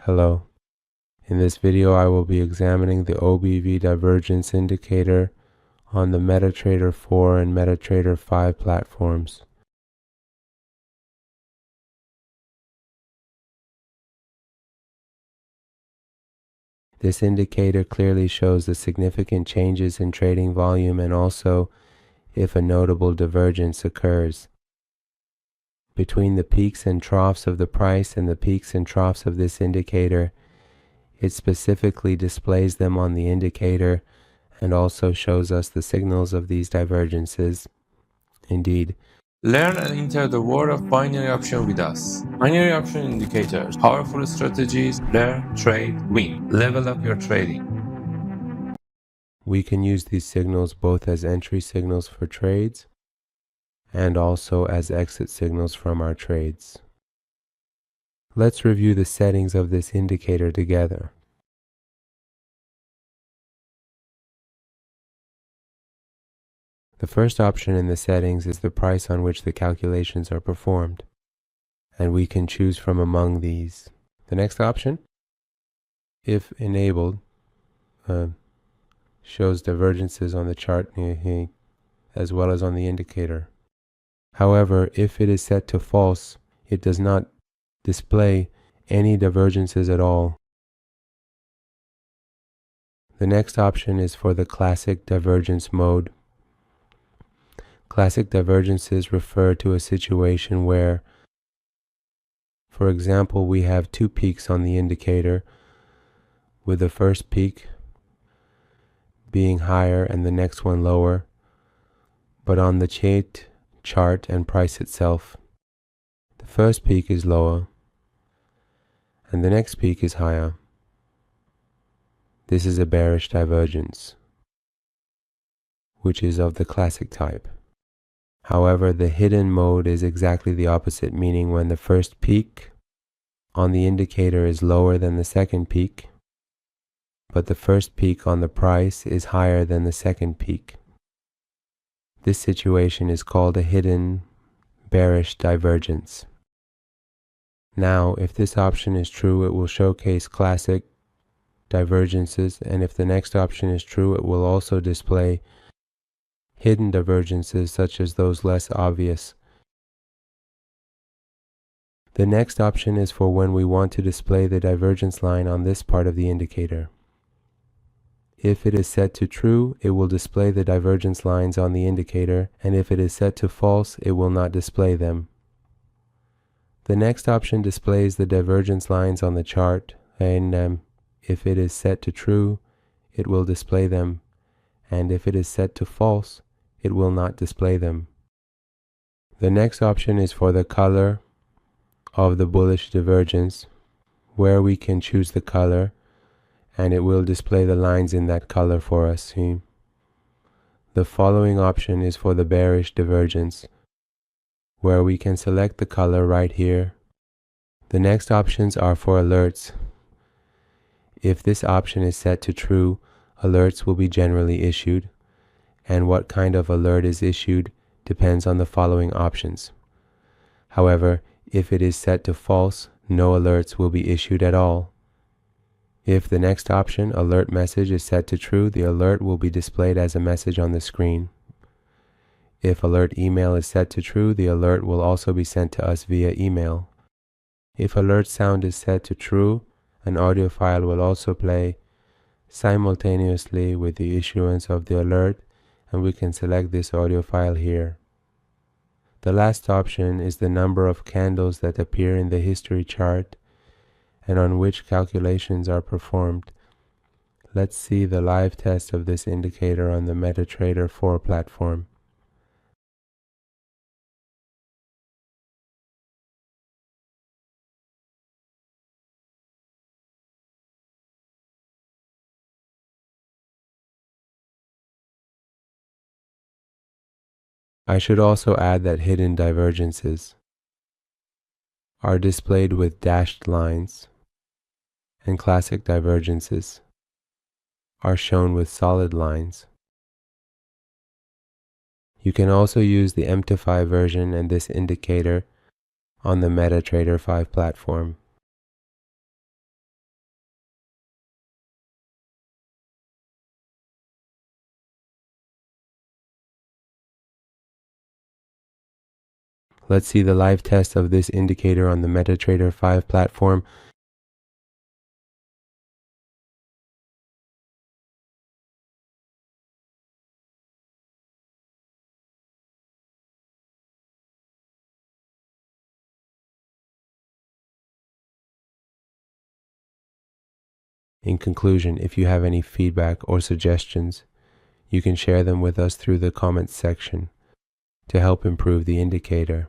Hello. In this video I will be examining the OBV Divergence Indicator on the MetaTrader 4 and MetaTrader 5 platforms. This indicator clearly shows the significant changes in trading volume and also if a notable divergence occurs between the peaks and troughs of the price and the peaks and troughs of this indicator. It specifically displays them on the indicator and also shows us the signals of these divergences. Indeed, learn and enter the world of binary option with us. Binary option indicators, powerful strategies, learn, trade, win. Level up your trading. We can use these signals both as entry signals for trades and also as exit signals from our trades. Let's review the settings of this indicator together. The first option in the settings is the price on which the calculations are performed, and we can choose from among these. The next option, if enabled, shows divergences on the chart as well as on the indicator. However, if it is set to false, it does not display any divergences at all. The next option is for the classic divergence mode. Classic divergences refer to a situation where, for example, we have two peaks on the indicator, with the first peak being higher and the next one lower, but on the chart and price itself, the first peak is lower and the next peak is higher. This is a bearish divergence, which is of the classic type. However, the hidden mode is exactly the opposite, meaning when the first peak on the indicator is lower than the second peak, but the first peak on the price is higher than the second peak. This situation is called a hidden bearish divergence. Now, if this option is true, it will showcase classic divergences, and if the next option is true, it will also display hidden divergences such as those less obvious. The next option is for when we want to display the divergence line on this part of the indicator. If it is set to true, it will display the divergence lines on the indicator, and if it is set to false, it will not display them. The next option displays the divergence lines on the chart, and if it is set to true, it will display them, and if it is set to false, it will not display them. The next option is for the color of the bullish divergence, where we can choose the color, and it will display the lines in that color for us. The following option is for the bearish divergence, where we can select the color right here. The next options are for alerts. If this option is set to true, alerts will be generally issued, and what kind of alert is issued depends on the following options. However, if it is set to false, no alerts will be issued at all. If the next option, alert message, is set to true, the alert will be displayed as a message on the screen. If alert email is set to true, the alert will also be sent to us via email. If alert sound is set to true, an audio file will also play simultaneously with the issuance of the alert, and we can select this audio file here. The last option is the number of candles that appear in the history chart and on which calculations are performed. Let's see the live test of this indicator on the MetaTrader 4 platform. I should also add that hidden divergences are displayed with dashed lines, and classic divergences are shown with solid lines. You can also use the MT4 version and this indicator on the MetaTrader 5 platform. Let's see the live test of this indicator on the MetaTrader 5 platform. In conclusion, if you have any feedback or suggestions, you can share them with us through the comments section to help improve the indicator.